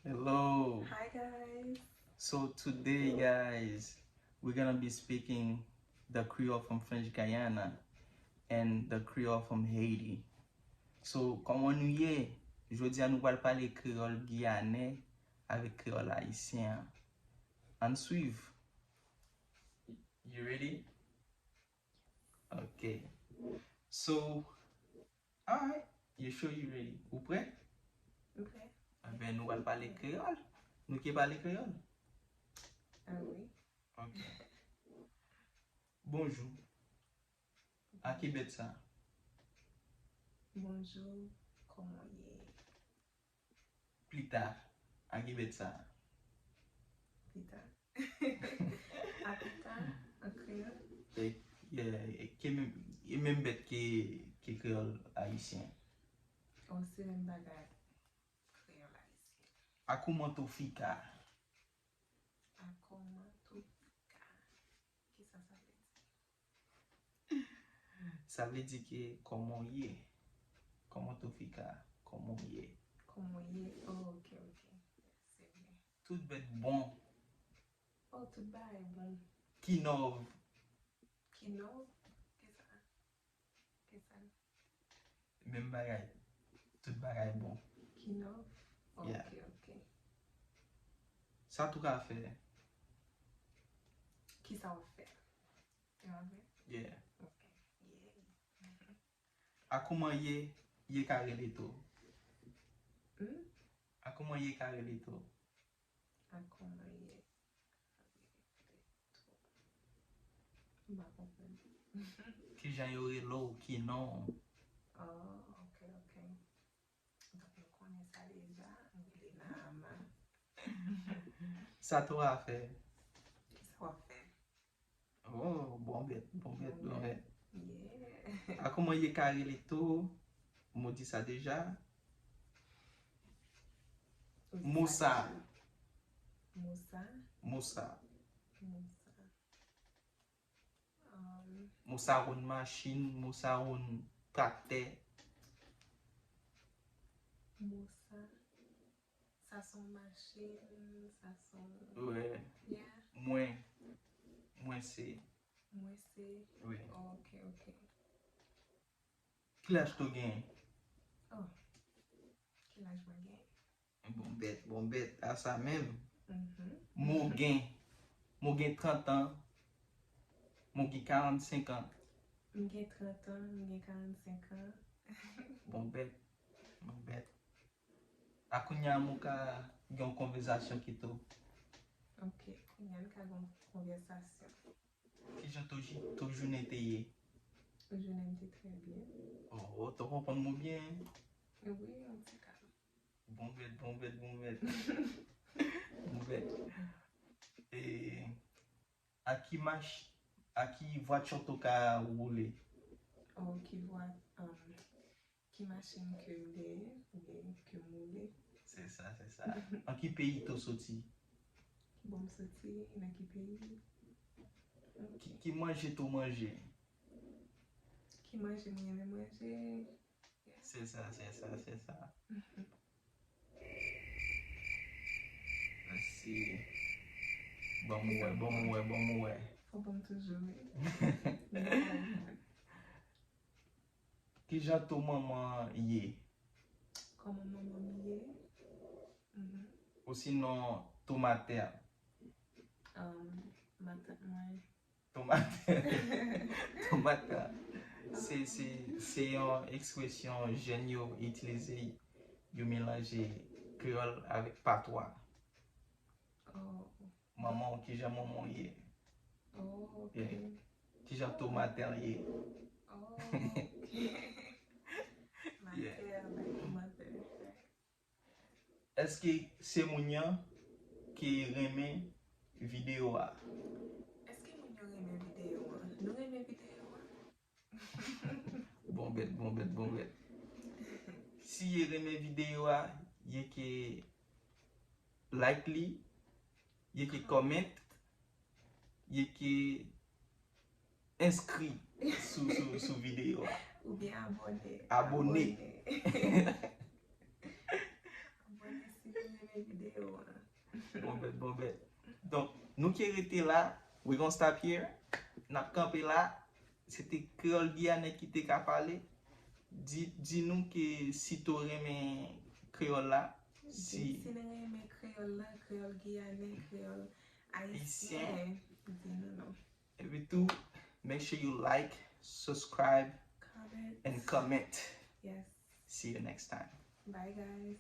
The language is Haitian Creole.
Hello. Hi guys. So today, guys, we're gonna be speaking the Creole from French Guyana and the Creole from Haiti. So, comment nous y est? Aujourd'hui, nous allons parler créole guyanais avec créole haïtien. On suive. You ready? Okay. So, alright. You sure you ready? Vous prêt? Okay. Eh ben, nous allons parler créole. Nous qui parlons créole. Ah oui. Ok. Bonjour. À qui bête ça? Bonjour. Comment y est? Plus tard. À qui bête ça? Pita. Ah pita. En créole. Qui même bête qui créole haïtien. On sait même bagay. Créole haïtien. À comment tu fica? Ah comment tout ka. Qui ça veut dire? Ça veut dire que comment y est? Comment tu fica? Comment y est? Comment y est? Oh ok ok. C'est bien. Tout bête bon. Oh tout bas est bon. Qui nov? Kino. Qu'est-ce ça? Qu'est-ce ça? Même bagay. Tout bagay bon. Kino. Oh, Yeah. ok ok. Ça tout ka fait. Qui ça va faire? Tu vas ver? Yeah. Ok. Yeah. À comment y est? Y est carré les taux. Hmm? À comment y est carré les taux? Ah comment y est? Ba kompren. Qui jan yo relo, qui non. Oh, ok, ok. Donc, nou konen sa deja, nou li nan ama. Ça tout a fait. Ki sa wap fe? Oh, bon bête, bon bête, bon bête. Yeah. À comment y est carré les taux? On dit ça déjà. Moussa. Moussa. Moussa. Moussa. Moussa roun machine, Moussa roun tracteur. Moussa. Sa son machine, sa son... Ouais. Yeah. Moins c'est. Mwen se... Oui. Oh, ok, ok. Qui lâche tout gain? Oh. Ki laj mwen gen? Bon bête, à ça même. Mhm. Mon gain. Mon gain 30 ans. Mon gain 45 ans. Mwen gen 30 an, mwen gen 45 an. Bon bête. Bon bête. A kounya mou ka yon konversasyon ki tou. Ok, kwenye nou ka gon konversasyon. Ki jan tou jounen te ye. Jounen te tre bien. Oh, tou kompon mou bien. Oui, on ti ka. Bon bête, bon bête, bon bête. Bon bête. E, a ki voiture tou ka roule? Ou ki vwa, ki machin ke mde, ou bien ke moule. C'est ça, c'est ça. An ki peyi tou soti? Ki bom soti, nan ki peyi. Ki manje tou manje? Ki manje mwen yeme manje. C'est ça, c'est ça, c'est ça. Merci. Bon mouè, bon mouè, bon mouè. Fò bom toujou. Ki jan tou maman ye? Koman maman miye. Ou sinon tou mater? Matat mwen. Tou mater. Tou mater. Se yon ekspresyon jen yo itilize yo mélange kreol avèk patwa. Oh. Maman ou ki jan maman ye. Oh, ok. Yeah. Ki jan tou mater ye. Oh, ok. Yeah. Mater. Eske se moun yan ki reme video a? Eske moun yo reme video an? Nou reme video an? Bon bête, bon bête, bon bête. Si ye reme video a, ye ke like li, ye ke comment, ye ke inscrit sou video a. Ou bien abonne. Abonne. Abonne si vous filmer vidéo. Bon bet. Donc, nous qui arrêté là, we gonna stop here. N'a campé là. C'était Creole Guyanais qui t'a parlé. Dis-nous que si tu remets Creole là, Si vous aimez créole, créole guyanais, créole haïtien, dis-nous non. Et puis tout, make sure you like, subscribe, Comment. and comment. Yes. See you next time. Bye guys.